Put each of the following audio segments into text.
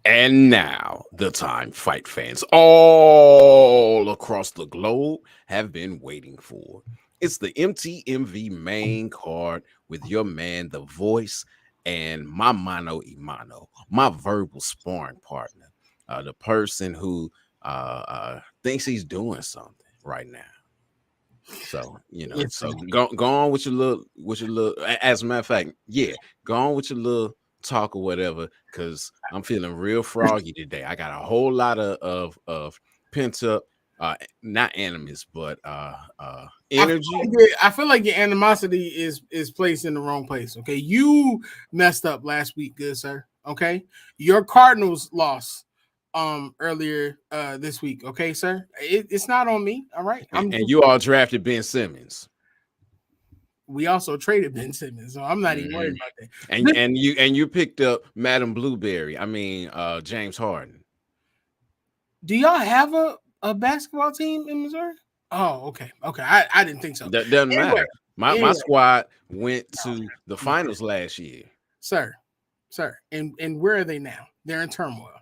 And now, the time fight fans all across the globe have been waiting for. It's the MTMV main card with your man, The Voice, and my mano y mano, my verbal sparring partner, the person who thinks he's doing something right now. So so go on with your little. As a matter of fact, yeah, go on with your little talk or whatever, because I'm feeling real froggy today. I got a whole lot of pent up, not animus, but energy. I feel like your animosity is placed in the wrong place. Okay, you messed up last week, good sir. Okay, your Cardinals lost earlier this week. Okay, sir, it's not on me. All right, And you all drafted Ben Simmons. We also traded Ben Simmons, so I'm not even worried about that. And you picked up Madam Blueberry. I mean, James Harden. Do y'all have a basketball team in Missouri? Oh, okay. I didn't think so. That doesn't matter. My squad went to the finals last year, sir. And where are they now? They're in turmoil.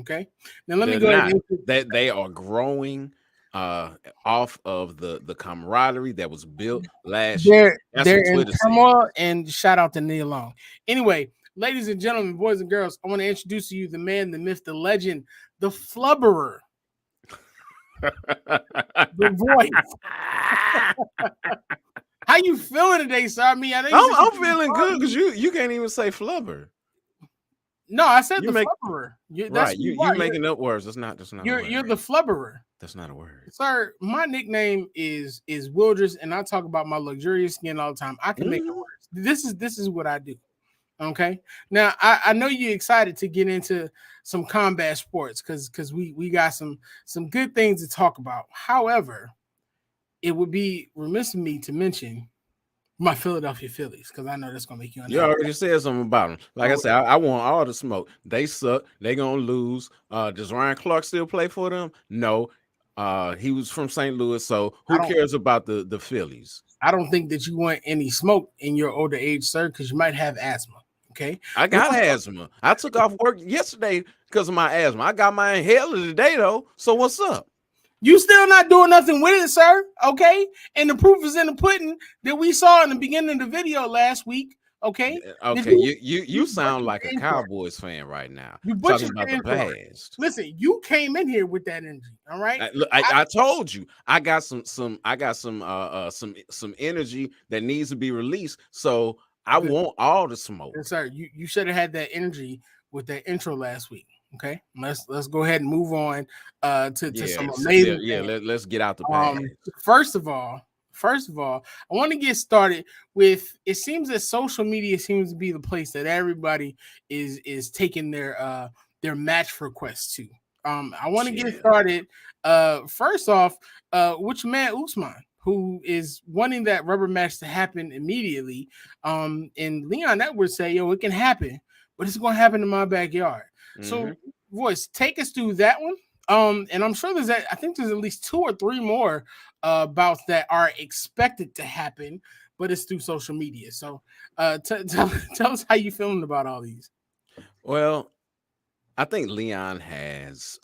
Okay. Now let me go ahead. That they are growing off of the camaraderie that was built last year. They're in turmoil, and shout out to Neil Long. Anyway, ladies and gentlemen, boys and girls, I want to introduce to you the man, the myth, the legend, the flubberer, the voice. How you feeling today, sir? I mean, I'm feeling good because you can't even say flubber. No, I said flubberer. Right, you're making up words. That's not. You're the flubberer. That's not a word, sir. My nickname is Wildress, and I talk about my luxurious skin all the time. I can make the words. This is what I do. Okay. Now I know you're excited to get into some combat sports because we got some good things to talk about. However, it would be remiss of me to mention my Philadelphia Phillies, because I know that's gonna make you unhappy. You already said something about them. Like I said, I want all the smoke. They suck. They gonna lose. Does Ryan Clark still play for them? No. He was from St. Louis, so who cares about the Phillies? I don't think that you want any smoke in your older age, sir, because you might have asthma. Okay, I got asthma. I took off work yesterday because of my asthma. I got my inhaler today though. So what's up? You still not doing nothing with it, sir. Okay, and the proof is in the pudding that we saw in the beginning of the video last week. Okay. You sound like a Cowboys fan right now. You talking about the past. Listen, you came in here with that energy. All right. I told you I got some energy that needs to be released. So I want all the smoke. And sir, you should have had that energy with that intro last week. Okay, let's go ahead and move on to some amazing. Let's get out the past. First of all, I want to get started with. It seems that social media seems to be the place that everybody is taking their match requests to. I want to get started. First off, with your man Usman, who is wanting that rubber match to happen immediately. And Leon Edwards say, "Yo, it can happen, but it's going to happen in my backyard." So, Voice, take us through that one. And I'm sure I think there's at least 2 or 3 more bouts that are expected to happen, but it's through social media. So, tell us how you feeling about all these. Well, I think Leon has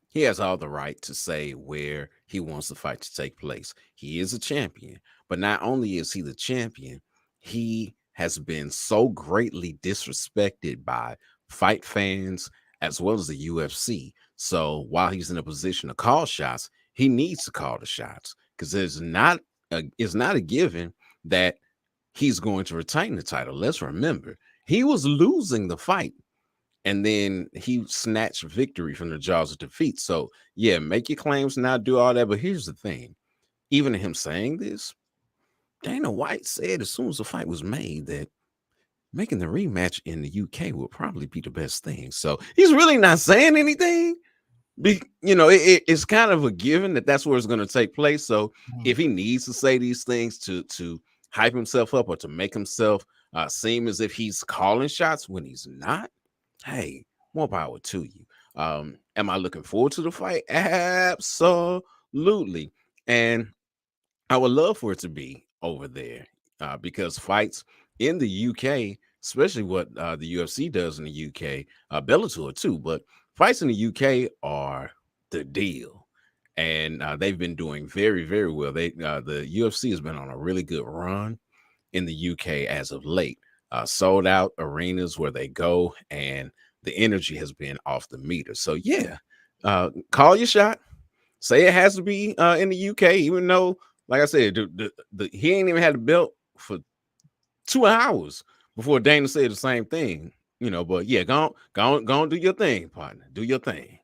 he has all the right to say where he wants the fight to take place. He is a champion, but not only is he the champion, he has been so greatly disrespected by fight fans as well as the UFC. So while he's in a position to call shots, he needs to call the shots, because it's not a given that he's going to retain the title. Let's remember, he was losing the fight, and then he snatched victory from the jaws of defeat. So yeah, make your claims, not do all that. But here's the thing: even him saying this, Dana White said as soon as the fight was made that making the rematch in the UK will probably be the best thing. So he's really not saying anything. It's kind of a given that that's where it's going to take place. So if he needs to say these things to hype himself up or to make himself seem as if he's calling shots when he's not, hey, more power to you. Am I looking forward to the fight? Absolutely. And I would love for it to be over there because fights in the UK especially what the UFC does in the UK, Bellator too. But fights in the UK are the deal, and they've been doing very, very well. The UFC has been on a really good run in the UK as of late. Sold out arenas where they go, and the energy has been off the meter. So yeah, call your shot. Say it has to be in the UK, even though, like I said, he ain't even had the belt for 2 hours before Dana said the same thing. But yeah, go on, do your thing, partner. Do your thing.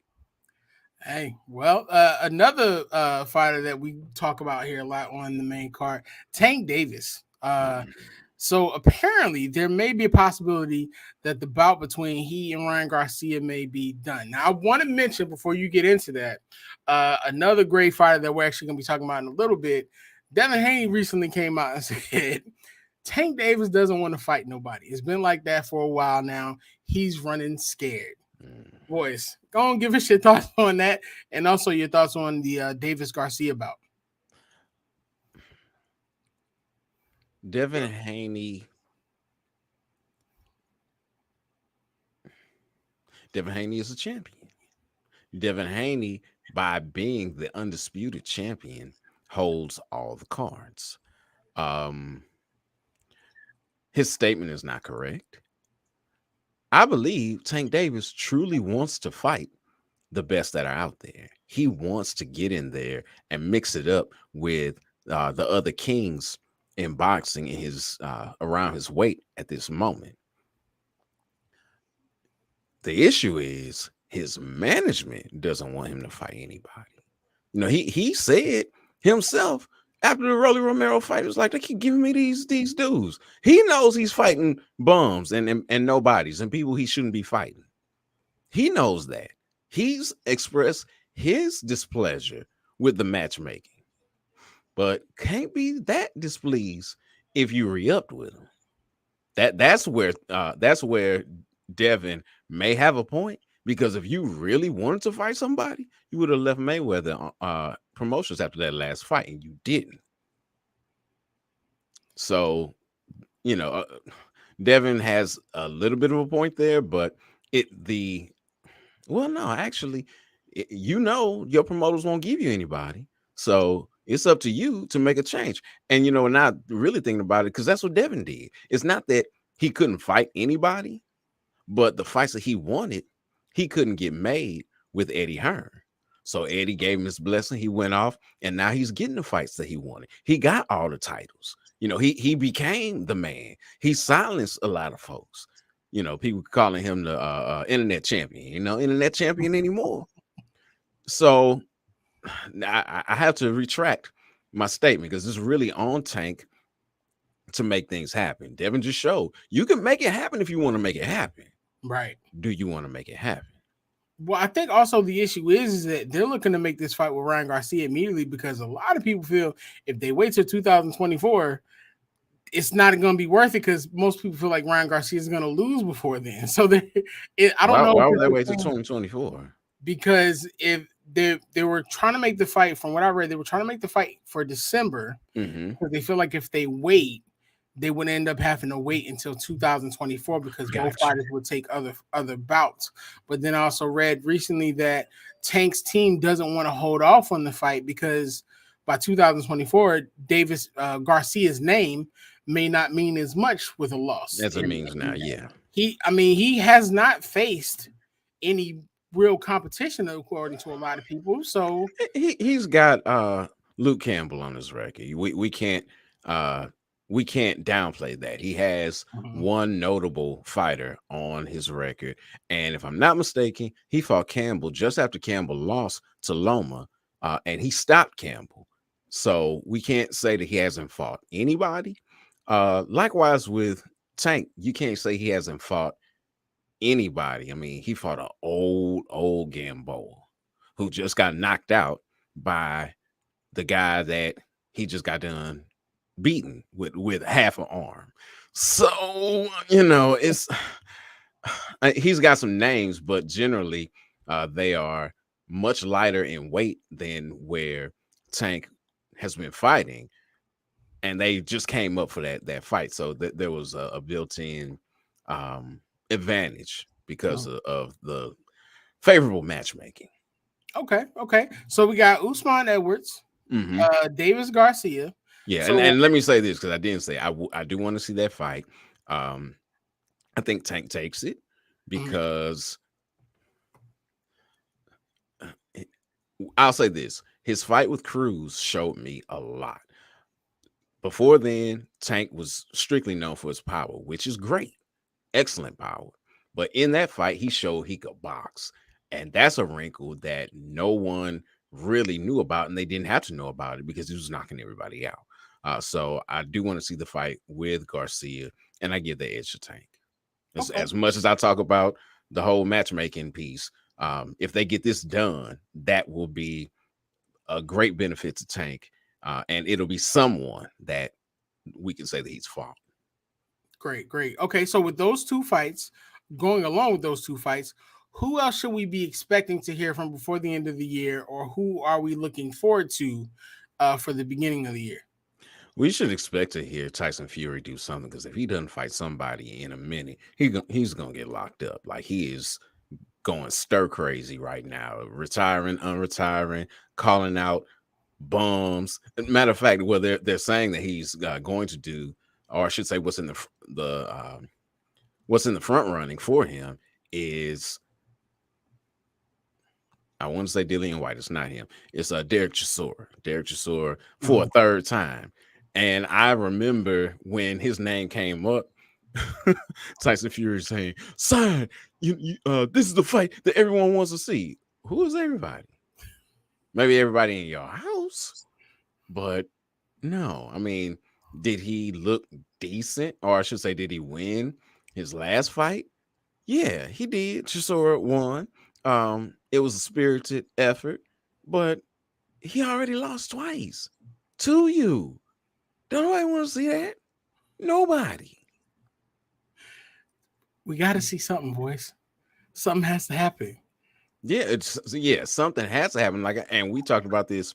Hey, well, another fighter that we talk about here a lot on the main card, Tank Davis. So apparently there may be a possibility that the bout between he and Ryan Garcia may be done. Now, I want to mention before you get into that, another great fighter that we're actually going to be talking about in a little bit. Devin Haney recently came out and said Tank Davis doesn't want to fight nobody. It's been like that for a while now. He's running scared. Boys, go on, give us your thoughts on that, and also your thoughts on the Davis Garcia bout. Devin Haney. Devin Haney is a champion. Devin Haney, by being the undisputed champion, holds all the cards. His statement is not correct. I believe Tank Davis truly wants to fight the best that are out there. He wants to get in there and mix it up with the other kings in boxing in his around his weight at this moment. The issue is his management doesn't want him to fight anybody. He said himself after the Rolly Romero fight, it was like, they keep giving me these dudes. He knows he's fighting bums and nobodies and people he shouldn't be fighting. He knows that. He's expressed his displeasure with the matchmaking, but can't be that displeased if you re-upped with him. That's where Devin may have a point, because if you really wanted to fight somebody, you would have left Mayweather promotions after that last fight, and you didn't. So, Devin has a little bit of a point there, but no, actually, your promoters won't give you anybody, so it's up to you to make a change. And not really thinking about it, because that's what Devin did. It's not that he couldn't fight anybody, but the fights that he wanted, he couldn't get made with Eddie Hearn. So Eddie gave him his blessing. He went off, and now he's getting the fights that he wanted. He got all the titles. He became the man. He silenced a lot of folks. People calling him the internet champion. Internet champion anymore. So I have to retract my statement, because it's really on Tank to make things happen. Devin just showed you can make it happen if you want to make it happen. Right. Do you want to make it happen? Well, I think also the issue is that they're looking to make this fight with Ryan Garcia immediately, because a lot of people feel if they wait till 2024, it's not going to be worth it, because most people feel like Ryan Garcia is going to lose before then. So I don't know. Why would they wait till 2024? Because if they were trying to make the fight, from what I read, they were trying to make the fight for December, because they feel like if they wait, they would end up having to wait until 2024, because both fighters would take other bouts. But then I also read recently that Tank's team doesn't want to hold off on the fight, because by 2024, Garcia's name may not mean as much with a loss as it means now. Yeah, he has not faced any real competition according to a lot of people. So he's got Luke Campbell on his record. We can't downplay that. He has one notable fighter on his record, and if I'm not mistaken, he fought Campbell just after Campbell lost to Loma, and he stopped Campbell. So we can't say that he hasn't fought anybody. Likewise with Tank, you can't say he hasn't fought anybody. I mean, he fought an old Gamboa who just got knocked out by the guy that he just got done beaten with half an arm. So it's he's got some names, but generally they are much lighter in weight than where Tank has been fighting, and they just came up for that fight. So there was a built-in advantage because Oh, of the favorable matchmaking. okay. So we got Usman Edwards, Hmm. Davis Garcia. Yeah, So and let me say this because I didn't say I do want to see that fight. Um, I think Tank takes it mhm, because it- I'll say this: his fight with Cruz showed me a lot. Before then, Tank was strictly known for his power, which is great, excellent power. But in that fight, he showed he could box, and that's a wrinkle that no one really knew about, and they didn't have to know about it because he was knocking everybody out. So I do want to see the fight with Garcia, and I give the edge to Tank. okay. As much as I talk about the whole matchmaking piece, if they get this done, that will be a great benefit to Tank, and it'll be someone that we can say that he's fought. Great. Okay, so with those two fights, going along with those two fights, who else should we be expecting to hear from before the end of the year, or who are we looking forward to for the beginning of the year? We should expect to hear Tyson Fury do something because if he doesn't fight somebody in a minute, he's gonna get locked up. Like he is going stir crazy right now, retiring, unretiring, calling out bums. Matter of fact, well, they're saying that he's going to do, or I should say, what's in the front running for him is I want to say Dillian White. It's not him. It's Derek Chisora. Derek Chisora for a Mhm. third time. And I remember when his name came up, Tyson Fury saying, "Son, this is the fight that everyone wants to see." Who is everybody? Maybe everybody in your house, but no. I mean, did he look decent, or I should say, did he win his last fight? Yeah, he did. Chisora won. It was a spirited effort, but he already lost twice to you. Don't nobody want to see that. Nobody. We got to see something, boys. Something has to happen. Yeah, something has to happen. Like, and we talked about this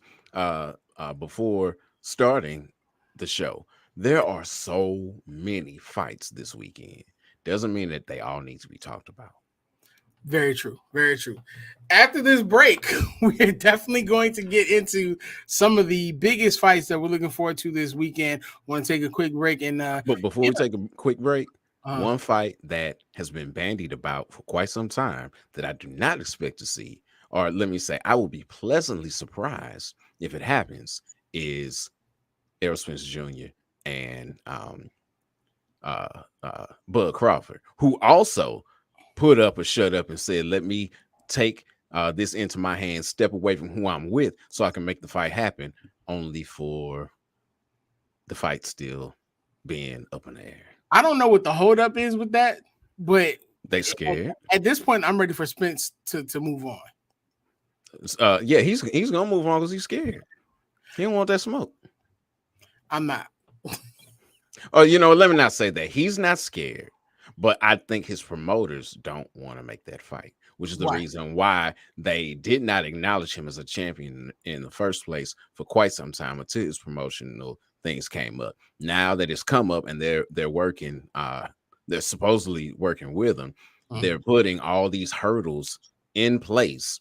before starting the show. There are so many fights this weekend. Doesn't mean that they all need to be talked about. Very true. Very true. After this break, we're definitely going to get into some of the biggest fights that we're looking forward to this weekend. Want to take a quick break and But before you we take a quick break, know, one fight that has been bandied about for quite some time that I do not expect to see, or let me say, I will be pleasantly surprised if it happens, is Errol Spence Jr. and Bud Crawford, who also put up a shut up and said, "Let me take this into my hands, step away from who I'm with, so I can make the fight happen." Only for the fight still being up in the air. I don't know what the holdup is with that, but They scared. at this point, I'm ready for Spence to move on. Yeah, he's gonna move on because he's scared. He don't want that smoke. I'm not. Oh, let me not say that. He's not scared, but I think his promoters don't want to make that fight, which is the Why? reason why they did not acknowledge him as a champion in the first place for quite some time until his promotional things came up. Now that it's come up and they're working, they're supposedly working with him, Mhm. they're putting all these hurdles in place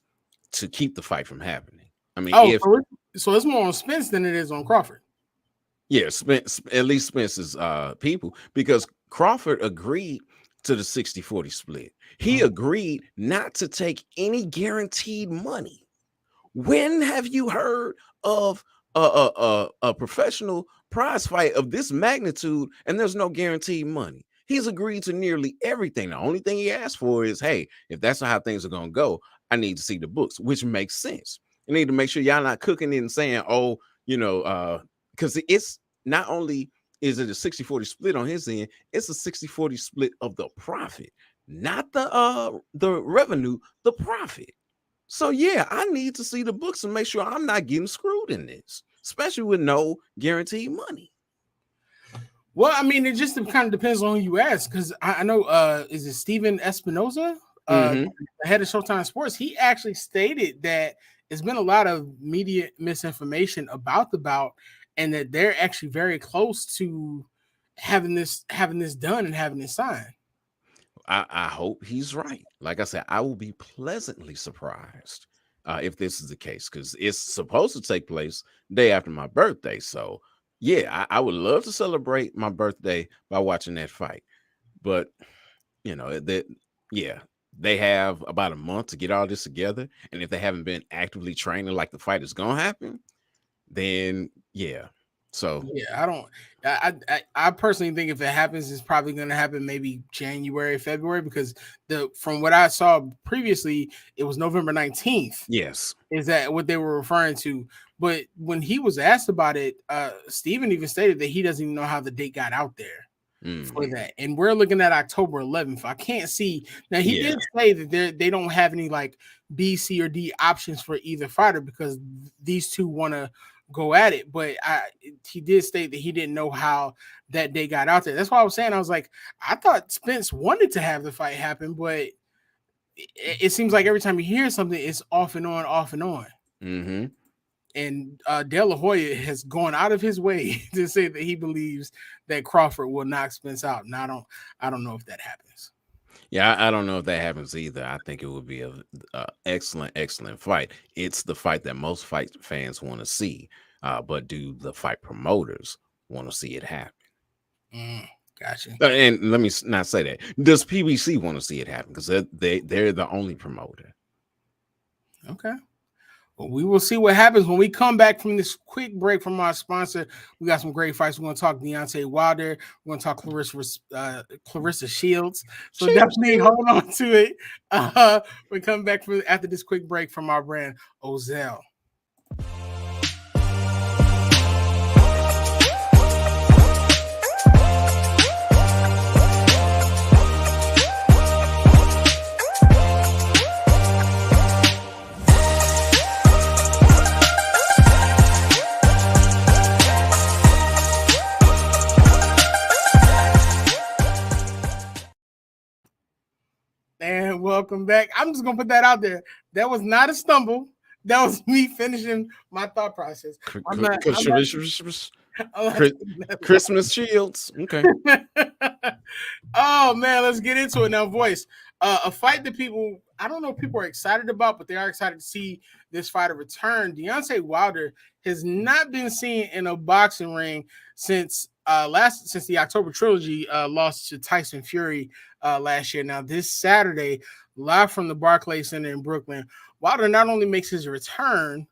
to keep the fight from happening. I mean, Oh, if so it's more on Spence than it is on Crawford. yeah, Spence, at least Spence's people, because Crawford agreed to the 60-40 split. He Mhm. agreed not to take any guaranteed money. When have you heard of a professional prize fight of this magnitude and there's no guaranteed money? He's agreed to nearly everything. The only thing he asked for is, hey, if that's not how things are going to go, I need to see the books, which makes sense. You need to make sure y'all not cooking it and saying, oh, because it's not only is it a 60-40 split on his end, it's a 60-40 split of the profit, not the revenue, the profit. So yeah, I need to see the books and make sure I'm not getting screwed in this, especially with no guaranteed money. Well, I mean, it just kind of depends on who you ask, because I know is it Steven Espinoza, Mm-hmm. the head of Showtime Sports? He actually stated that there's been a lot of media misinformation about the bout, and that they're actually very close to having this done and having it signed. I hope he's right. Like I said, I will be pleasantly surprised if this is the case, because it's supposed to take place day after my birthday. So yeah, I would love to celebrate my birthday by watching that fight. But that yeah, they have about a month to get all this together. And if they haven't been actively training like the fight is gonna happen, then yeah. So Yeah, I don't. I personally think if it happens, it's probably going to happen maybe January, February, because the from what I saw previously, it was November 19th. yes. Is that what they were referring to? But when he was asked about it, Steven even stated that he doesn't even know how the date got out there for Mhm. that. And we're looking at October 11th. I can't see now. He Yeah. did say that they don't have any like B, C, or D options for either fighter because these two want to go at it. But he did state that he didn't know how that day got out there. That's why I was saying I was like, I thought Spence wanted to have the fight happen, but it seems like every time you hear something, it's off and on, off and on. Hmm. And De La Hoya has gone out of his way to say that he believes that Crawford will knock Spence out, and I don't know if that happens. Yeah, I don't know if that happens either. I think it would be a excellent fight. It's the fight that most fight fans want to see, but do the fight promoters want to see it happen? Mm, gotcha. And let me not say that. Does PBC want to see it happen? Because they're the only promoter. Okay. Well, we will see what happens when we come back from this quick break from our sponsor. We got some great fights. We're going to talk Deontay Wilder. We're going to talk Clarissa Shields. So definitely hold on to it. We come back after this quick break from our brand, Ozell. And welcome back. I'm just gonna put that out there. That was not a stumble. That was me finishing my thought process. Christmas Shields. Okay. Oh man, let's get into it now. Voice. A fight that people, I don't know if people are excited about, but they are excited to see this fighter return. Deontay Wilder has not been seen in a boxing ring since the October trilogy lost to Tyson Fury last year. Now, this Saturday, live from the Barclays Center in Brooklyn, Wilder not only makes his return,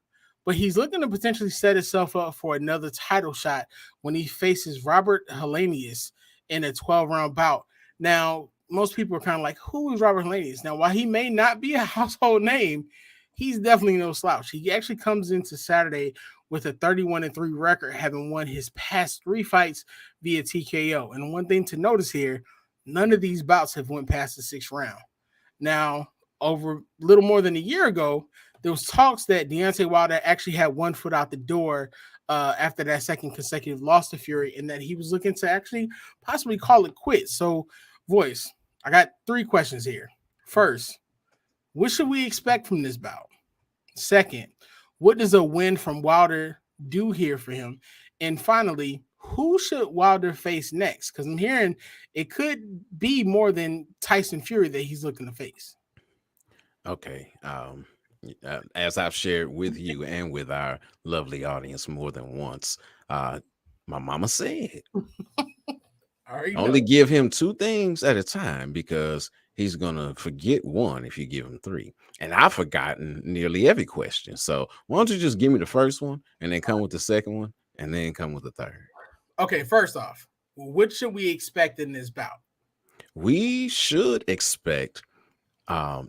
but he's looking to potentially set himself up for another title shot when he faces Robert Helenius in a 12-round bout. Now, most people are kind of like, who is Robert Helenius? Now, while he may not be a household name, he's definitely no slouch. He actually comes into Saturday with a 31-3 record, having won his past 3 fights via TKO. And one thing to notice here, none of these bouts have went past the 6th round. Now, over a little more than a year ago, there was talks that Deontay Wilder actually had one foot out the door after that second consecutive loss to Fury, and that he was looking to actually possibly call it quits. So, Voice, I got 3 questions here. First, what should we expect from this bout? Second, what does a win from Wilder do here for him? And finally, who should Wilder face next? Because I'm hearing it could be more than Tyson Fury that he's looking to face. Okay. As I've shared with you and with our lovely audience more than once, my mama said, only give him 2 things at a time because he's gonna forget one if you give him 3. And I've forgotten nearly every question. So why don't you just give me the first one and then come with the second one and then come with the third? Okay, first off, what should we expect in this bout? We should expect Wow.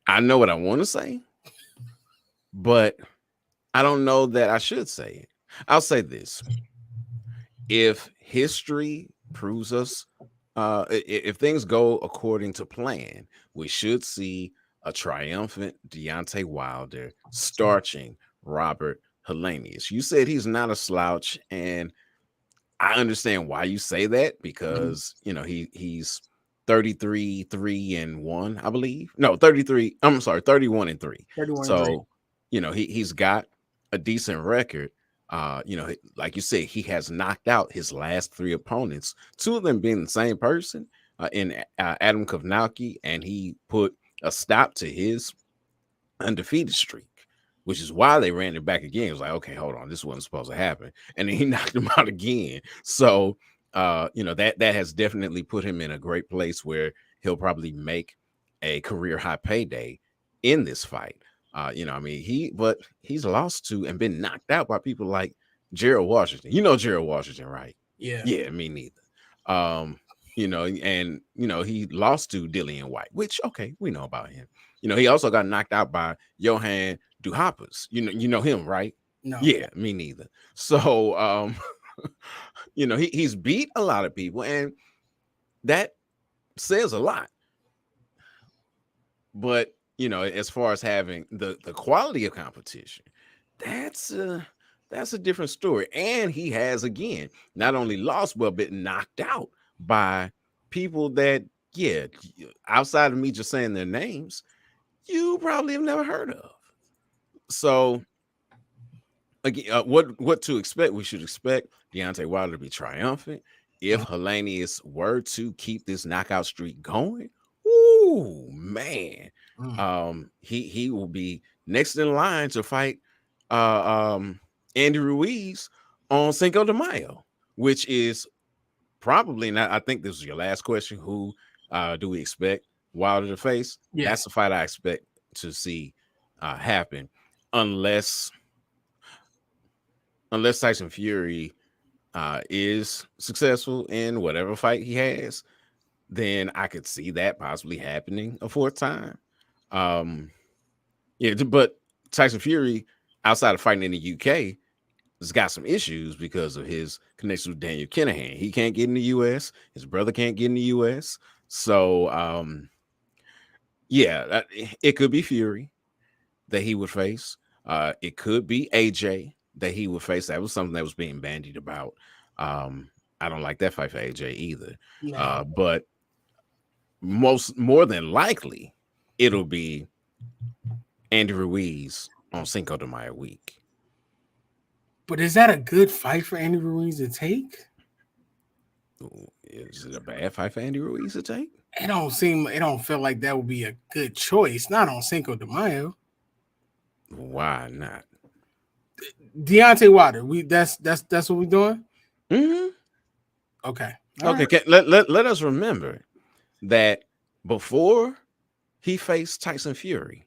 I know what I want to say, but I don't know that I should say it. I'll say this. If history proves us, if things go according to plan, we should see a triumphant Deontay Wilder starching Robert Helenius. You said he's not a slouch, and I understand why you say that because he's 33-3-1, I believe. No, 33. I'm sorry, 31-3. 31-3. So he's got a decent record. Like you said, he has knocked out his last three opponents, two of them being the same person, in Adam Kovnacki, and he put a stop to his undefeated streak, which is why they ran it back again. It was like, okay, hold on, this wasn't supposed to happen, and then he knocked him out again. So that has definitely put him in a great place where he'll probably make a career high payday in this fight. But he's lost to and been knocked out by people like Gerald Washington. You know Gerald Washington, right? Yeah. Yeah, me neither. He lost to Dillian White, which okay, we know about him. He also got knocked out by Johan Duhaupas. You know him, right? No. Yeah, me neither. So he's beat a lot of people, and that says a lot. But as far as having the quality of competition, that's a different story. And he has again not only lost, but been knocked out by people that, yeah, outside of me just saying their names, you probably have never heard of. So again, what to expect? We should expect Deontay Wilder to be triumphant. If Helenius were to keep this knockout streak going, ooh man, he will be next in line to fight Andy Ruiz on Cinco de Mayo, which is probably not. I think this is your last question. Who do we expect Wilder to face? Yeah. That's the fight I expect to see happen, unless Tyson Fury is successful in whatever fight he has, then I could see that possibly happening a fourth time. But Tyson Fury, outside of fighting in the UK, has got some issues because of his connection with Daniel Kinahan. He can't get in the US. His brother can't get in the US. So, it could be Fury that he would face. It could be AJ that he would face. That was something that was being bandied about. I don't like that fight for AJ either. No. But more than likely, it'll be Andy Ruiz on Cinco de Mayo week. But is that a good fight for Andy Ruiz to take? Is it a bad fight for Andy Ruiz to take? It don't feel like that would be a good choice. Not on Cinco de Mayo. Why not? Deontay Wilder. That's what we're doing. Mm-hmm. Okay. Okay. Right. Let us remember that before he faced Tyson Fury,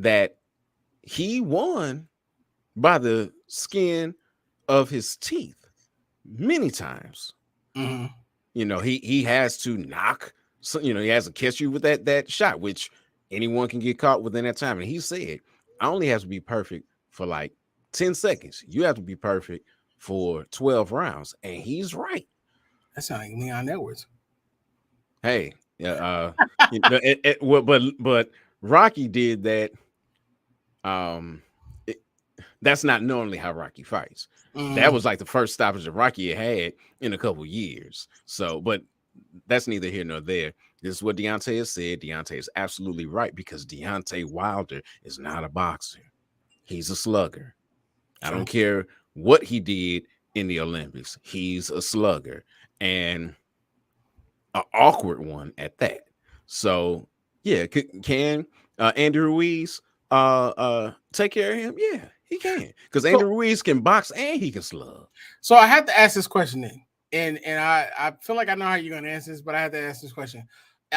that he won by the skin of his teeth many times. Mm-hmm. He has to knock. So, he has to catch you with that shot, which anyone can get caught within that time. And he said, I only have to be perfect for like 10 seconds. You have to be perfect for 12 rounds. And he's right. That sounds like Leon Edwards. Hey, but Rocky did that. That's not normally how Rocky fights. That was like the first stoppage that Rocky had in a couple years. So, but that's neither here nor there. This is what Deontay has said. Deontay is absolutely right, because Deontay Wilder is not a boxer. He's a slugger. I don't care what he did in the Olympics. He's a slugger, and an awkward one at that. So, yeah, can Andy Ruiz take care of him? Yeah, he can, because Andy Ruiz can box and he can slug. So I have to ask this question then, and I feel like I know how you're going to answer this, but I have to ask this question.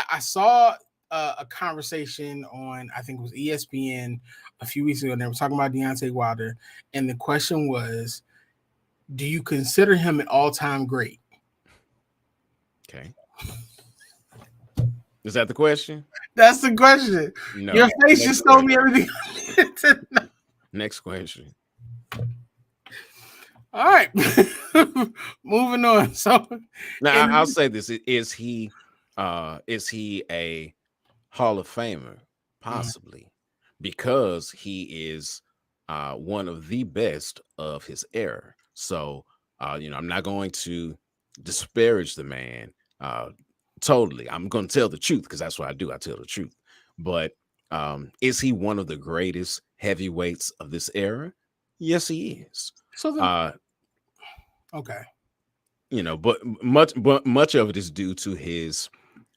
I saw a conversation on, I think it was ESPN a few weeks ago, and they were talking about Deontay Wilder, and the question was, do you consider him an all-time great? Okay. Is that the question? That's the question. No. Your face just told me everything. Next question. All right. Moving on. So now I'll say this. Is he a Hall of Famer? Possibly. Because he is one of the best of his era. So I'm not going to disparage the man. Totally. I'm going to tell the truth, because that's what I do. I tell the truth. But is he one of the greatest heavyweights of this era? Yes, he is. So then, Uh, okay, but much of it is due to his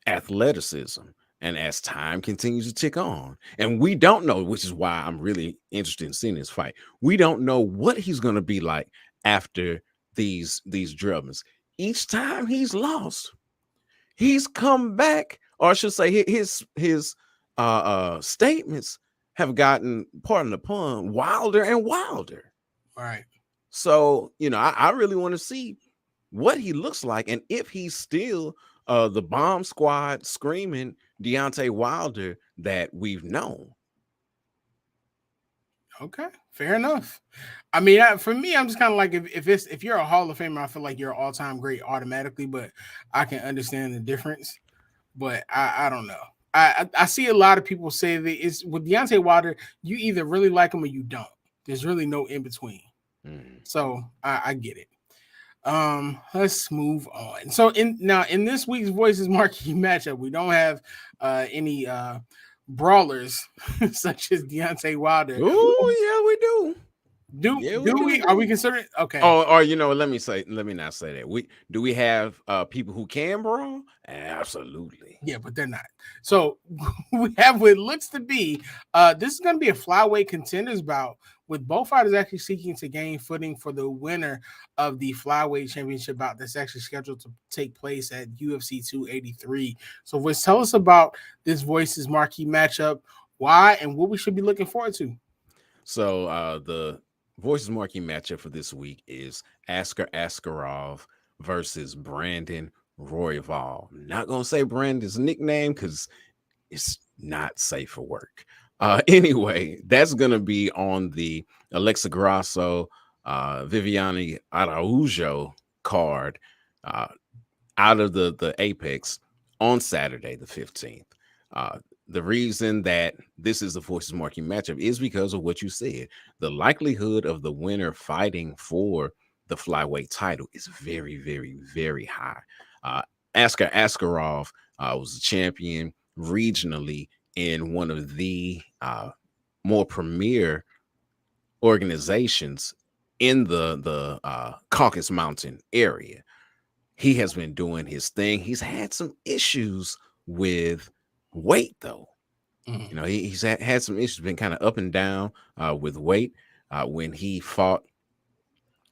athleticism. And as time continues to tick on, and we don't know, which is why I'm really interested in seeing this fight. We don't know what he's going to be like after these drubbings. Each time he's lost, he's come back, or I should say, his statements have gotten, pardon the pun, wilder and wilder. all right. So I really want to see what he looks like, and if he's still the bomb squad screaming Deontay Wilder that we've known. Okay, fair enough. I mean, for me, I'm just kind of like if you're a Hall of Famer, I feel like you're an all time great automatically. But I can understand the difference. But I don't know. I see a lot of people say that it's with Deontay Wilder, you either really like him or you don't. There's really no in between. So I get it. Let's move on. So in this week's Voices Marquee matchup, we don't have any brawlers such as Deontay Wilder. Oh yeah, we do. Do we? Are we considering? Okay. Or let me not say that. We have people who can brawl? Absolutely. Yeah, but they're not. So we have what looks to be this is going to be a flyweight contenders bout with both fighters actually seeking to gain footing for the winner of the flyweight championship bout that's actually scheduled to take place at UFC 283. So Voice, tell us about this Voices Marquee matchup, why and what we should be looking forward to. So the Voices Marquee matchup for this week is Askar Askarov versus Brandon Royval. I'm not gonna say Brandon's nickname because it's not safe for work. Anyway, that's gonna be on the Alexa Grasso, Viviane Araujo card out of the Apex on Saturday the 15th. The reason that this is the Voices Marquee matchup is because of what you said. The likelihood of the winner fighting for the flyweight title is very, very, very high. Askar Askarov was a champion regionally in one of the more premier organizations in the Caucasus Mountain area. He has been doing his thing. He's had some issues with weight, though. He's had some issues, been kind of up and down with weight. When he fought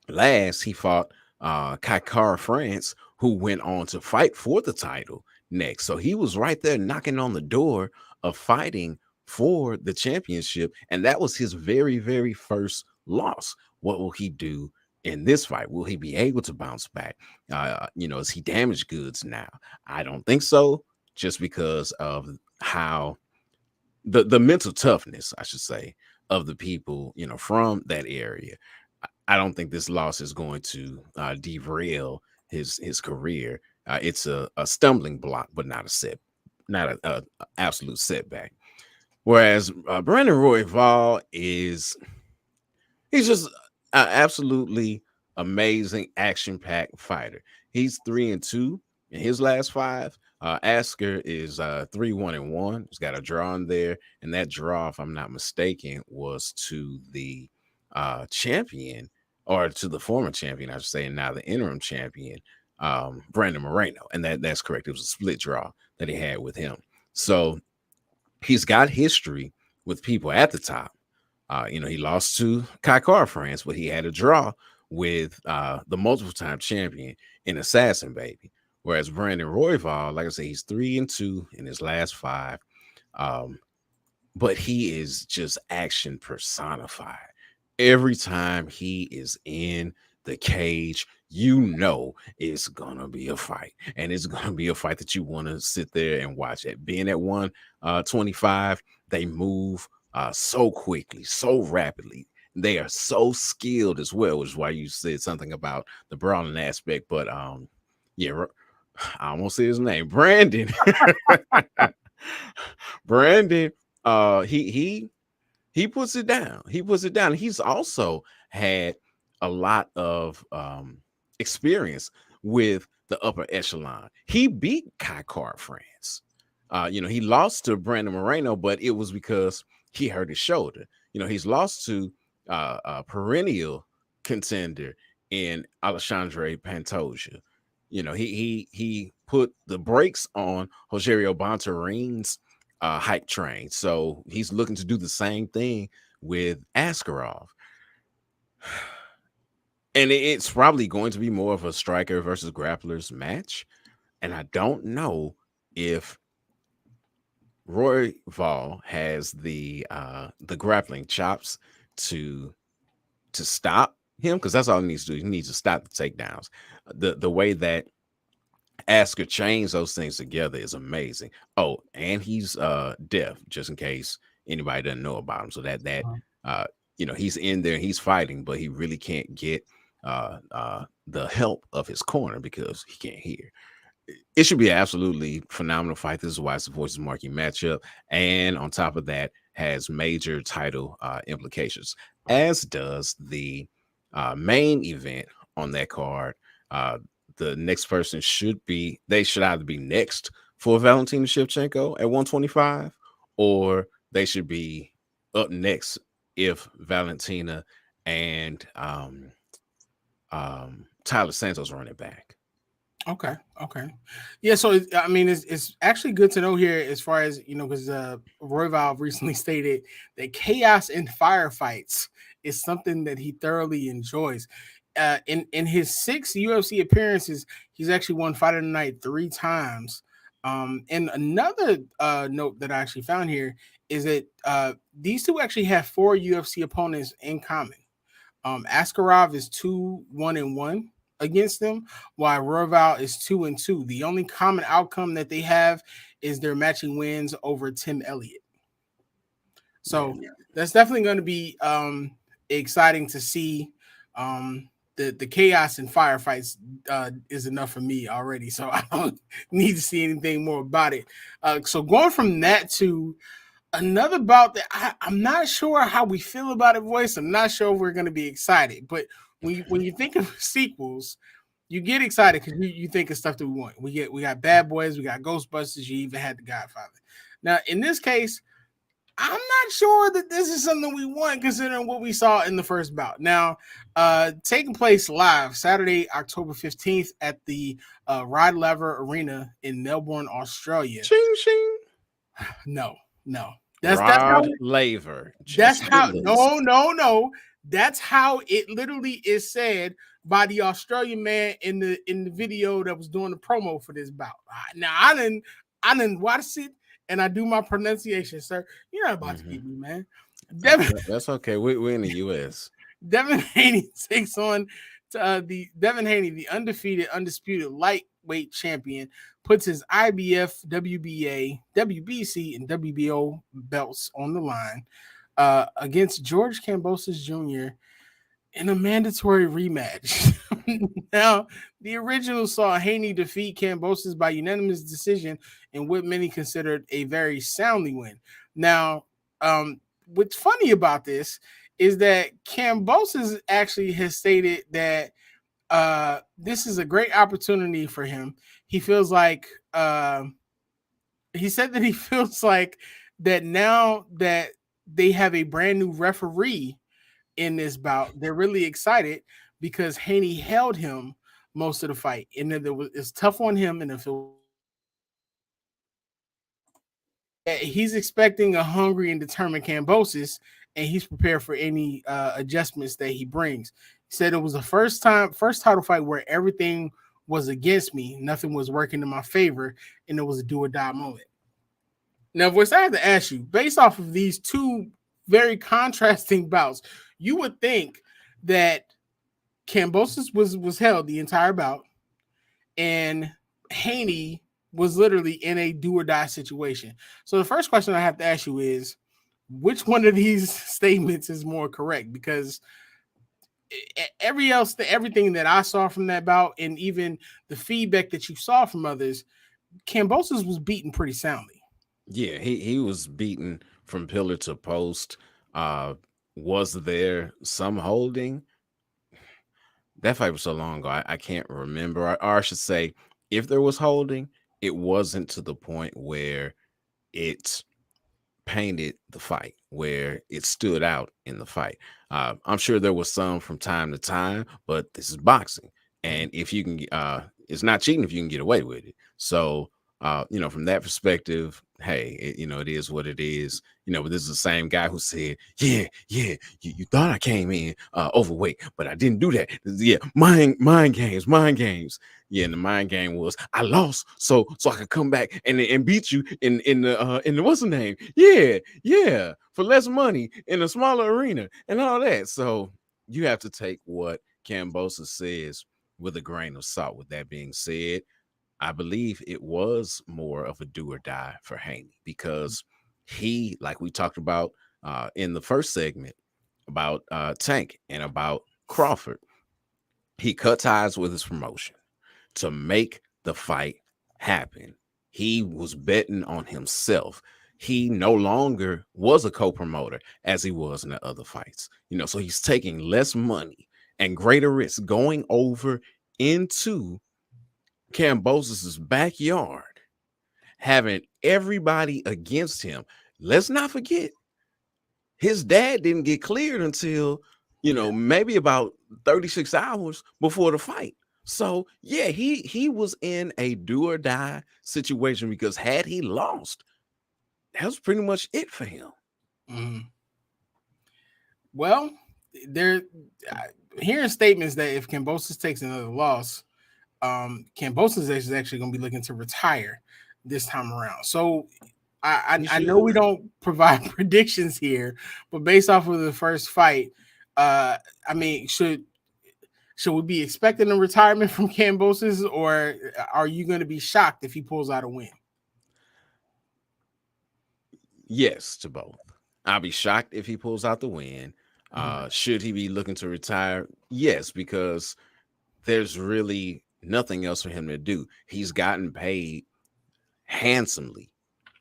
last, he fought Kaikara France, who went on to fight for the title next. So he was right there knocking on the door of fighting for the championship. And that was his very, very first loss. What will he do in this fight? Will he be able to bounce back? Is he damaged goods now? I don't think so, just because of how the mental toughness, I should say, of the people, from that area. I don't think this loss is going to derail his career. It's a stumbling block, but not a absolute setback. Whereas Brandon Royval he's just an absolutely amazing action-packed fighter. He's 3-2 in his last 5. Askar is 3-1-1. He's got a draw in there, and that draw, if I'm not mistaken, was to the champion, or to the former champion, I should say, and now the interim champion, Brandon Moreno. And that's correct. It was a split draw that he had with him. So he's got history with people at the top. He lost to Kaikara France, but he had a draw with the multiple-time champion in Assassin Baby. Whereas Brandon Royval, like I said, he's 3-2 in his last 5. But he is just action personified. Every time he is in the cage, it's gonna be a fight, and it's gonna be a fight that you want to sit there and watch. At being at 125, they move so quickly, so rapidly. They are so skilled as well, which is why you said something about the brawling aspect. But yeah, I almost said his name, Brandon. Brandon, he puts it down. He puts it down. He's also had a lot of experience with the upper echelon. He beat Kaikara France. He lost to Brandon Moreno, but it was because he hurt his shoulder. He's lost to perennial contender in Alexandre Pantoja. He put the brakes on Rogerio Bontorin's hype train, so he's looking to do the same thing with Askarov. And it's probably going to be more of a striker versus grapplers match. And I don't know if Roy Vol has the grappling chops to stop him, because that's all he needs to do. He needs to stop the takedowns. The way that Asker chains those things together is amazing. Oh, and he's deaf, just in case anybody doesn't know about him. So that uh he's in there, he's fighting, but he really can't get the help of his corner because he can't hear. It should be an absolutely phenomenal fight. This is why it's the Voices marquee matchup, and on top of that, has major title implications, as does the main event on that card. Uh, the next person should either be next for Valentina Shevchenko at 125, or they should be up next if Valentina and Tyler Santos run it back. Okay. Okay. Yeah. So I mean, it's actually good to know here, as far as because Royval recently stated that chaos in firefights is something that he thoroughly enjoys. In his 6 UFC appearances, he's actually won Fight of the Night 3 times. And another note that I actually found here is that these two actually have 4 UFC opponents in common. Askarov is 2-1-1 against them, while Royval is 2-2. The only common outcome that they have is their matching wins over Tim Elliott. So that's definitely going to be exciting to see. The chaos and firefights is enough for me already, so I don't need to see anything more about it. So going from that to another bout that I'm not sure how we feel about it, voice. I'm not sure if we're going to be excited, but when you think of sequels, you get excited because you think of stuff that we want. We got Bad Boys, we got Ghostbusters, you even had The Godfather. Now, in this case, I'm not sure that this is something we want, considering what we saw in the first bout. Now, taking place live Saturday, October 15th at the Rod Laver Arena in Melbourne, Australia. Ching ching. No. That's Rod Laver. That's how. No. That's how it literally is said by the Australian man in the video that was doing the promo for this bout. Now I didn't watch it, and I do my pronunciation, sir. You're not about to get me, man. That's okay. We're in the U.S. Devin Haney takes on Devin Haney, the undefeated, undisputed lightweight champion, puts his IBF, WBA, WBC, and WBO belts on the line against George Kambosos Jr. in a mandatory rematch. Now, the original saw Haney defeat Kambosos by unanimous decision in what many considered a very soundly win. Now, what's funny about this is that Kambosos actually has stated that this is a great opportunity for him. He feels like he said that he feels like that now that they have a brand new referee in this bout, they're really excited because Haney held him most of the fight, and then it's tough on him, and if he's expecting a hungry and determined Kambosos, and he's prepared for any adjustments that he brings. He said it was the first title fight where everything was against me, nothing was working in my favor, and it was a do or die moment. Now, voice, I have to ask you, based off of these two very contrasting bouts, you would think that Kambosos was held the entire bout, and Haney was literally in a do or die situation. So the first question I have to ask you is, which one of these statements is more correct? Because everything that I saw from that bout, and even the feedback that you saw from others, Kambosos was beaten pretty soundly. Yeah, he was beaten from pillar to post. Was there some holding? That fight was so long ago, I can't remember. Or I should say, if there was holding, it wasn't to the point where it painted the fight, where it stood out in the fight. I'm sure there was some from time to time, but this is boxing, and if you can, it's not cheating if you can get away with it. So, from that perspective, hey, it is what it is. But this is the same guy who said, yeah, you thought I came in overweight, but I didn't do that. Yeah, mind games, mind games. Yeah, and the mind game was I lost, so I could come back and beat you in the what's the name? Yeah, for less money in a smaller arena and all that. So you have to take what Kambosos says with a grain of salt. With that being said, I believe it was more of a do or die for Haney, because he, like we talked about in the first segment about Tank and about Crawford, he cut ties with his promotion to make the fight happen. He was betting on himself. He no longer was a co-promoter as he was in the other fights. So he's taking less money and greater risk going over into Kambosos' backyard, having everybody against him. Let's not forget, his dad didn't get cleared until, maybe about 36 hours before the fight. So yeah, he was in a do or die situation, because had he lost, that was pretty much it for him. Mm. Well, they're hearing statements that if Kambosos takes another loss, Kambosos is actually going to be looking to retire this time around. So I know we don't provide predictions here, but based off of the first fight, I mean, should we be expecting a retirement from Kambosos, or are you going to be shocked if he pulls out a win? Yes, to both. I'll be shocked if he pulls out the win. Should he be looking to retire? Yes, because there's really nothing else for him to do. He's gotten paid handsomely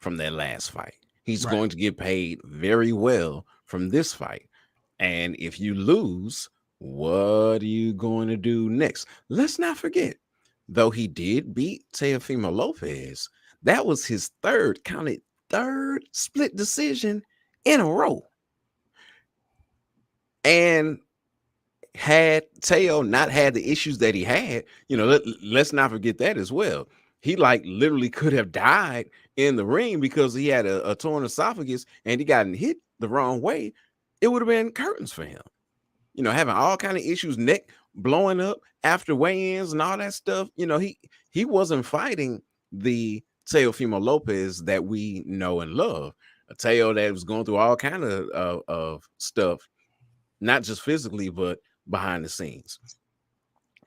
from that last fight. He's going to get paid very well from this fight. And if you lose, what are you going to do next? Let's not forget, though he did beat Teofimo Lopez, that was his third split decision in a row. And had Teo not had the issues that he had, let's not forget that as well. He literally could have died in the ring because he had a torn esophagus and he got hit the wrong way. It would have been curtains for him. Having all kind of issues, neck blowing up after weigh-ins and all that stuff. He wasn't fighting the Teofimo Lopez that we know and love. A Teo that was going through all kind of stuff, not just physically, but behind the scenes.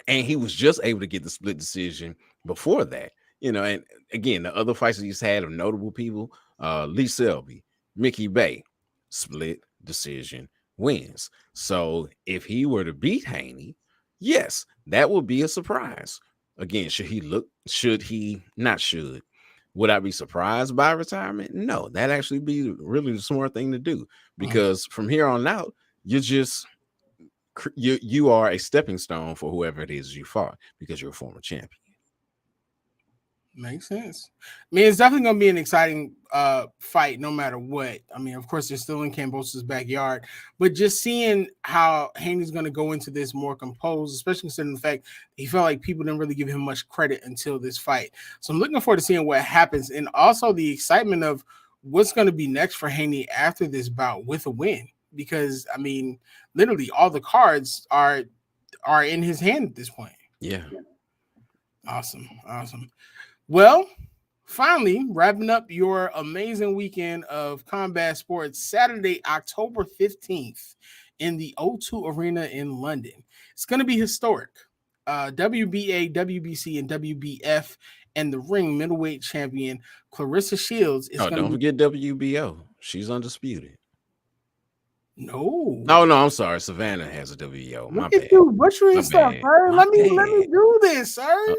And he was just able to get the split decision before that. And again, the other fights that he's had of notable people, Lee Selby, Mickey Bay, split decision wins. So if he were to beat Haney, yes, that would be a surprise. Again, would I be surprised by retirement? No, that'd actually be really the smart thing to do, because from here on out, you are a stepping stone for whoever it is you fought, because you're a former champion. Makes sense. I mean, it's definitely going to be an exciting fight no matter what. I mean, of course, they're still in Kambosos' backyard, but just seeing how Haney's going to go into this more composed, especially considering the fact he felt like people didn't really give him much credit until this fight. So I'm looking forward to seeing what happens, and also the excitement of what's going to be next for Haney after this bout with a win. Because, I mean, literally all the cards are in his hand at this point. Yeah. Awesome. Well, finally, wrapping up your amazing weekend of combat sports, Saturday, October 15th in the O2 Arena in London. It's going to be historic. WBA, WBC, and WBF and the ring middleweight champion Clarissa Sheilds is don't forget WBO. She's undisputed. No, I'm sorry. Savannah has a WBO. My bad. You butchering stuff, sir. Let me do this, sir.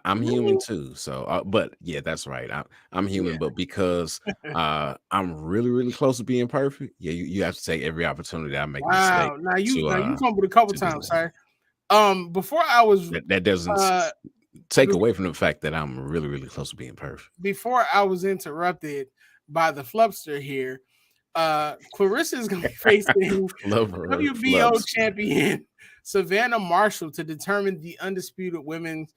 I'm human too, so but yeah, that's right. I'm human, but because I'm really, really close to being perfect, yeah, you have to take every opportunity I make. Wow, now you fumbled a couple times, sir. Before I was that doesn't take away from the fact that I'm really, really close to being perfect. Before I was interrupted, by the Flubster here. Clarissa is going to be facing Flubber WBO Flubster. champion Savannah Marshall to determine the undisputed women's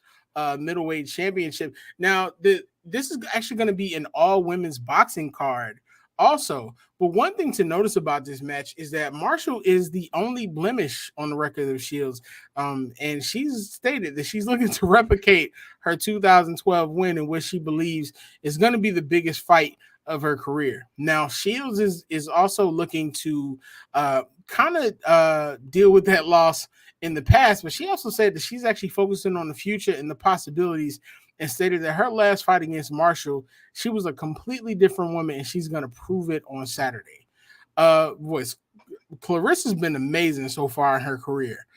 middleweight championship. Now, this is actually going to be an all women's boxing card also. But one thing to notice about this match is that Marshall is the only blemish on the record of Shields. And she's stated that she's looking to replicate her 2012 win in which she believes is going to be the biggest fight of her career. Now, Shields is also looking to kind of deal with that loss in the past, but she also said that she's actually focusing on the future and the possibilities, and stated that her last fight against Marshall, she was a completely different woman, and she's going to prove it on Saturday. Boys, Clarissa's been amazing so far in her career.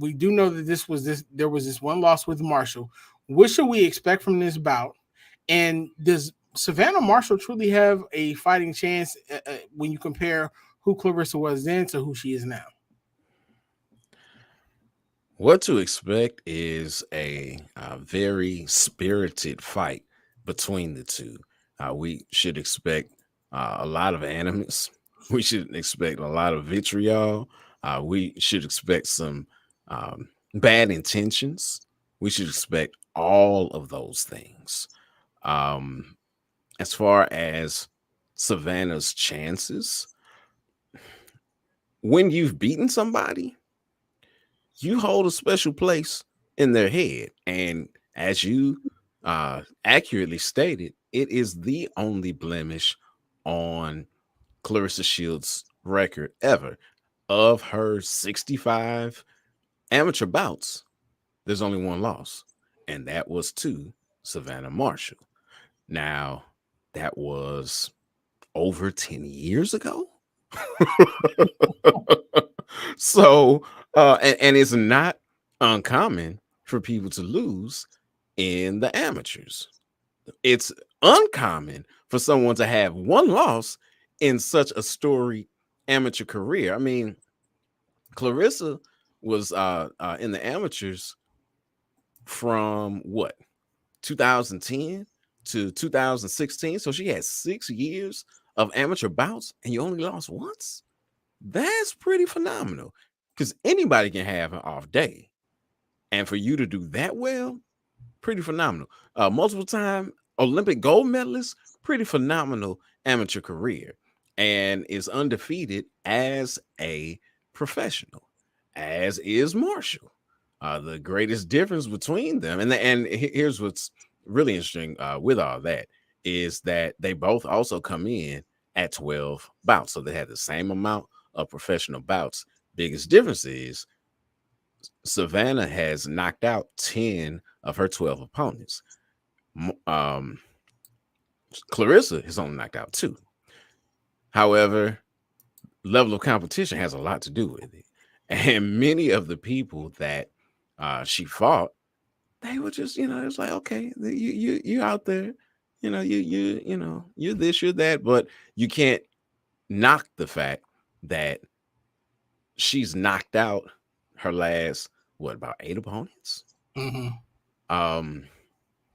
We do know that there was this one loss with Marshall. What should we expect from this bout? And does Savannah Marshall truly have a fighting chance when you compare who Clarissa was then to who she is now? What to expect is a very spirited fight between the two. We should expect a lot of animus. We should expect a lot of vitriol. We should expect some bad intentions. We should expect all of those things. As far as Savannah's chances, when you've beaten somebody, you hold a special place in their head. And as you accurately stated, it is the only blemish on Clarissa Shields' record ever. Of her 65 amateur bouts, there's only one loss, and that was to Savannah Marshall. Now, that was over 10 years ago. So, and it's not uncommon for people to lose in the amateurs. It's uncommon for someone to have one loss in such a storied amateur career. I mean, Clarissa was in the amateurs from what, 2010 to 2016. So she had 6 years of amateur bouts, and you only lost once. That's pretty phenomenal, because anybody can have an off day, and for you to do that well, pretty phenomenal. Multiple time Olympic gold medalist, pretty phenomenal amateur career, and is undefeated as a professional, as is Marshall. The greatest difference between them, and here's what's really interesting with all that, is that they both also come in at 12 bouts, so they had the same amount of professional bouts. Biggest difference is Savannah has knocked out 10 of her 12 opponents. Clarissa has only knocked out 2. However, level of competition has a lot to do with it, and many of the people that she fought, they were just, it's like, okay, you out there, you're this, you're that, but you can't knock the fact that she's knocked out her last, about 8 opponents. Mm-hmm.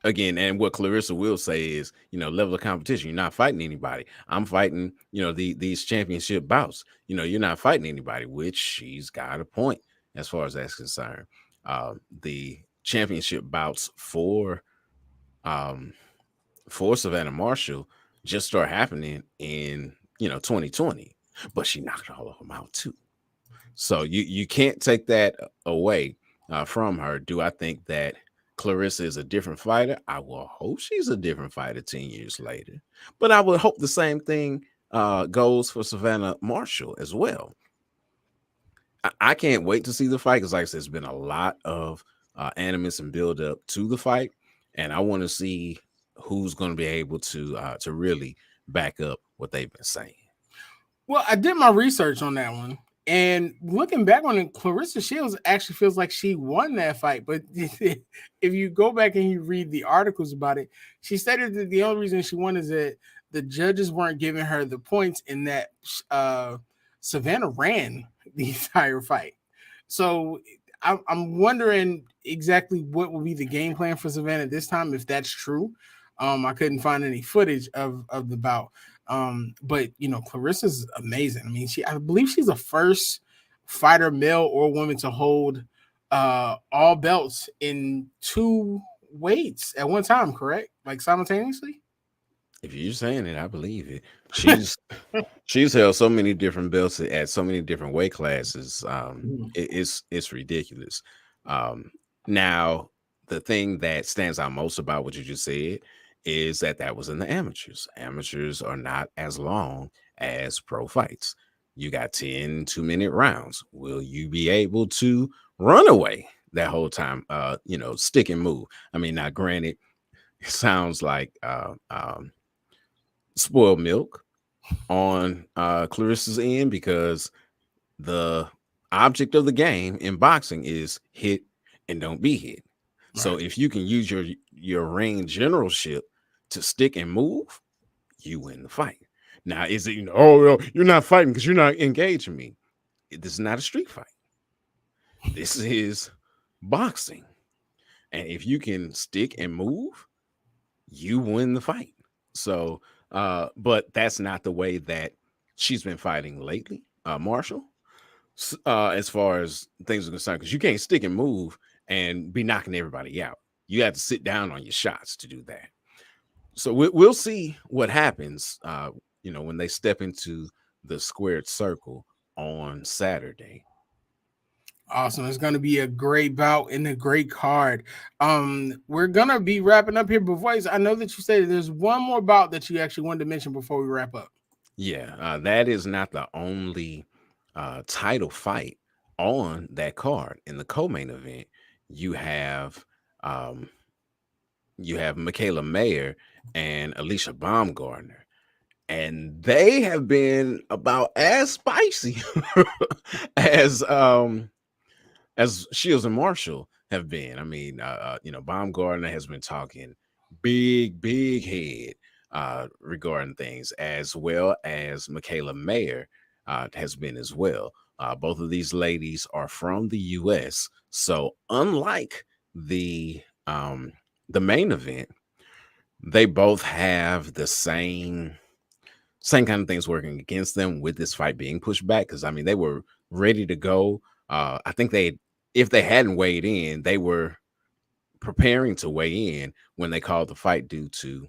Again, and what Clarissa will say is, level of competition, you're not fighting anybody. I'm fighting, these championship bouts. You're not fighting anybody, which she's got a point as far as that's concerned. The championship bouts for Savannah Marshall just start happening in 2020, but she knocked all of them out too. So you can't take that away from her. Do I think that Clarissa is a different fighter? I will hope she's a different fighter 10 years later, but I would hope the same thing goes for Savannah Marshall as well. I can't wait to see the fight, because like I said, there's been a lot of animus and build up to the fight, and I want to see who's going to be able to really back up what they've been saying. Well, I did my research on that one, and looking back on it, Clarissa Shields actually feels like she won that fight. But if you go back and you read the articles about it, she stated that the only reason she won is that the judges weren't giving her the points, and that Savannah ran the entire fight. So I'm wondering exactly what will be the game plan for Savannah this time, if that's true. I couldn't find any footage of the bout. But Clarissa's amazing. I mean, I believe she's the first fighter, male or woman, to hold all belts in two weights at one time, correct? Like simultaneously? If you're saying it, I believe it. She's she's held so many different belts at so many different weight classes. Mhm. It's ridiculous. Um, Now, the thing that stands out most about what you just said is that that was in the amateurs. Amateurs are not as long as pro fights. You got 10 2-minute rounds. Will you be able to run away that whole time? Stick and move. I mean, now granted, it sounds like spoiled milk on Clarissa's end because the object of the game in boxing is hit and don't be hit. So Right. if you can use your ring generalship to stick and move, you win the fight. Now, is it oh well, you're not fighting because you're not engaging me? This is not a street fight. This is boxing, and if you can stick and move, you win the fight. So, but that's not the way that she's been fighting lately, Marshall. As far as things are concerned, because you can't stick and move and be knocking everybody out. You have to sit down on your shots to do that. So we'll see what happens. When they step into the squared circle on Saturday. Awesome. It's going to be a great bout and a great card. We're going to be wrapping up here. Before I know that you said there's one more bout that you actually wanted to mention before we wrap up. Yeah, that is not the only title fight on that card. In the co-main event, you have um, Michaela Mayer and Alicia Baumgartner, and they have been about as spicy as Shields and Marshall have been. I mean, Baumgartner has been talking big head regarding things, as well as Michaela Mayer has been as well. Both of these ladies are from the U.S., so unlike the main event, they both have the same kind of things working against them with this fight being pushed back. Because I mean, they were ready to go. I think if they hadn't weighed in, they were preparing to weigh in when they called the fight due to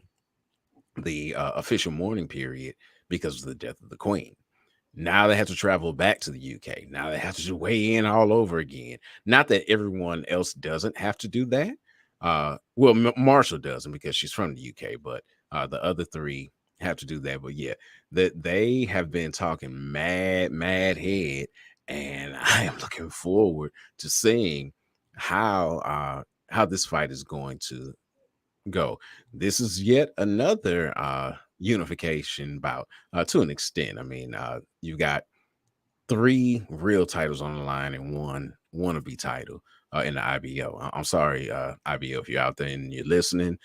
the official mourning period because of the death of the Queen. Now they have to travel back to the UK. Now they have to weigh in all over again. Not that everyone else doesn't have to do that. Marshall doesn't because she's from the UK, but the other three have to do that. But yeah, that they have been talking mad head, and I am looking forward to seeing how this fight is going to go. This is yet another unification bout to an extent. I mean, you've got three real titles on the line and one wannabe title in the IBO. I'm sorry, IBO, if you're out there and you're listening.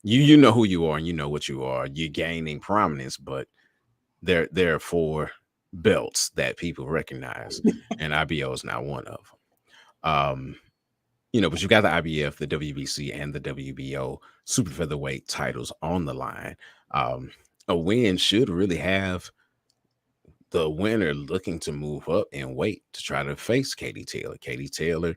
You know who you are and you know what you are. You're gaining prominence, but there are four belts that people recognize, and IBO is not one of them. But you've got the IBF, the WBC, and the WBO super featherweight titles on the line. A win should really have the winner looking to move up in weight to try to face Katie Taylor. Katie Taylor,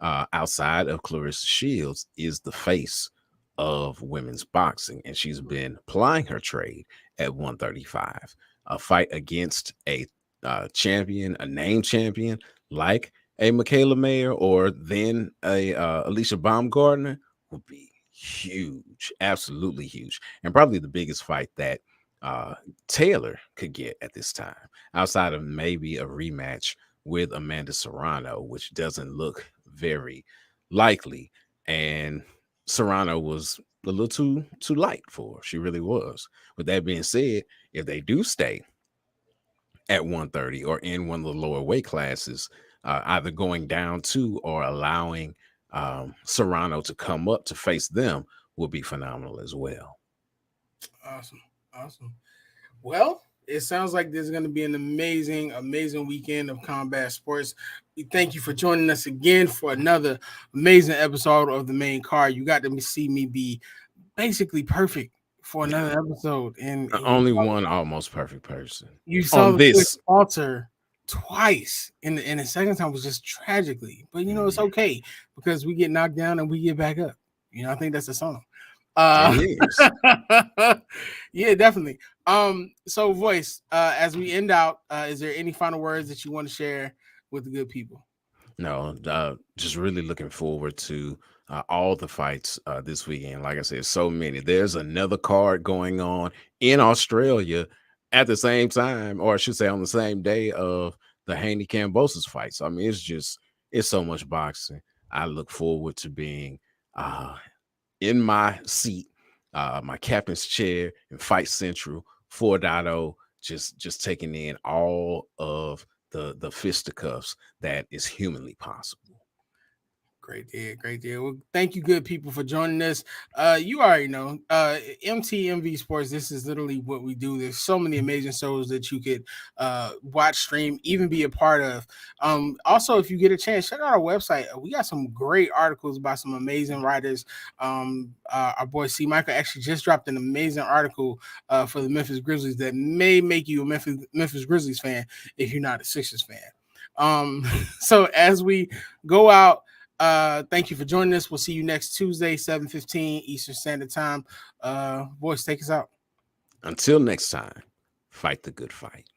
outside of Clarissa Shields, is the face of women's boxing, and she's been plying her trade at 135. A fight against a champion, a name champion like a Michaela Mayer or then a Alicia Baumgartner would be huge, absolutely huge, and probably the biggest fight that Taylor could get at this time, outside of maybe a rematch with Amanda Serrano, which doesn't look very likely. And Serrano was a little too light for her. She really was. With that being said, if they do stay at 130 or in one of the lower weight classes, either going down to or allowing Serrano to come up to face them will be phenomenal as well. Awesome. Well, it sounds like there's going to be an amazing weekend of combat sports. We thank you for joining us again for another amazing episode of the main card. You got to see me be basically perfect for another episode, and Only one almost perfect person you saw on the Swiss this. falter twice, and the second time was just tragically. But it's okay because we get knocked down and we get back up. I think that's the song. It is. Yeah, definitely. So voice, as we end out, is there any final words that you want to share with the good people? No, just really looking forward to all the fights this weekend. Like I said, so many. There's another card going on in Australia at the same time, or I should say on the same day of the Haney Kambosos fight. So I mean, it's so much boxing. I look forward to being in my seat, my captain's chair in Fight Central 4.0, just taking in all of the fisticuffs that is humanly possible. Great deal, great deal. Well, thank you, good people, for joining us. You already know, MTMV Sports. This is literally what we do. There's so many amazing shows that you could watch, stream, even be a part of. Also, if you get a chance, check out our website. We got some great articles by some amazing writers. Our boy C. Michael actually just dropped an amazing article for the Memphis Grizzlies that may make you a Memphis Grizzlies fan if you're not a Sixers fan. So as we go out. Thank you for joining us. We'll see you next Tuesday, 7:15 Eastern Standard Time. Voice, take us out. Until next time, fight the good fight.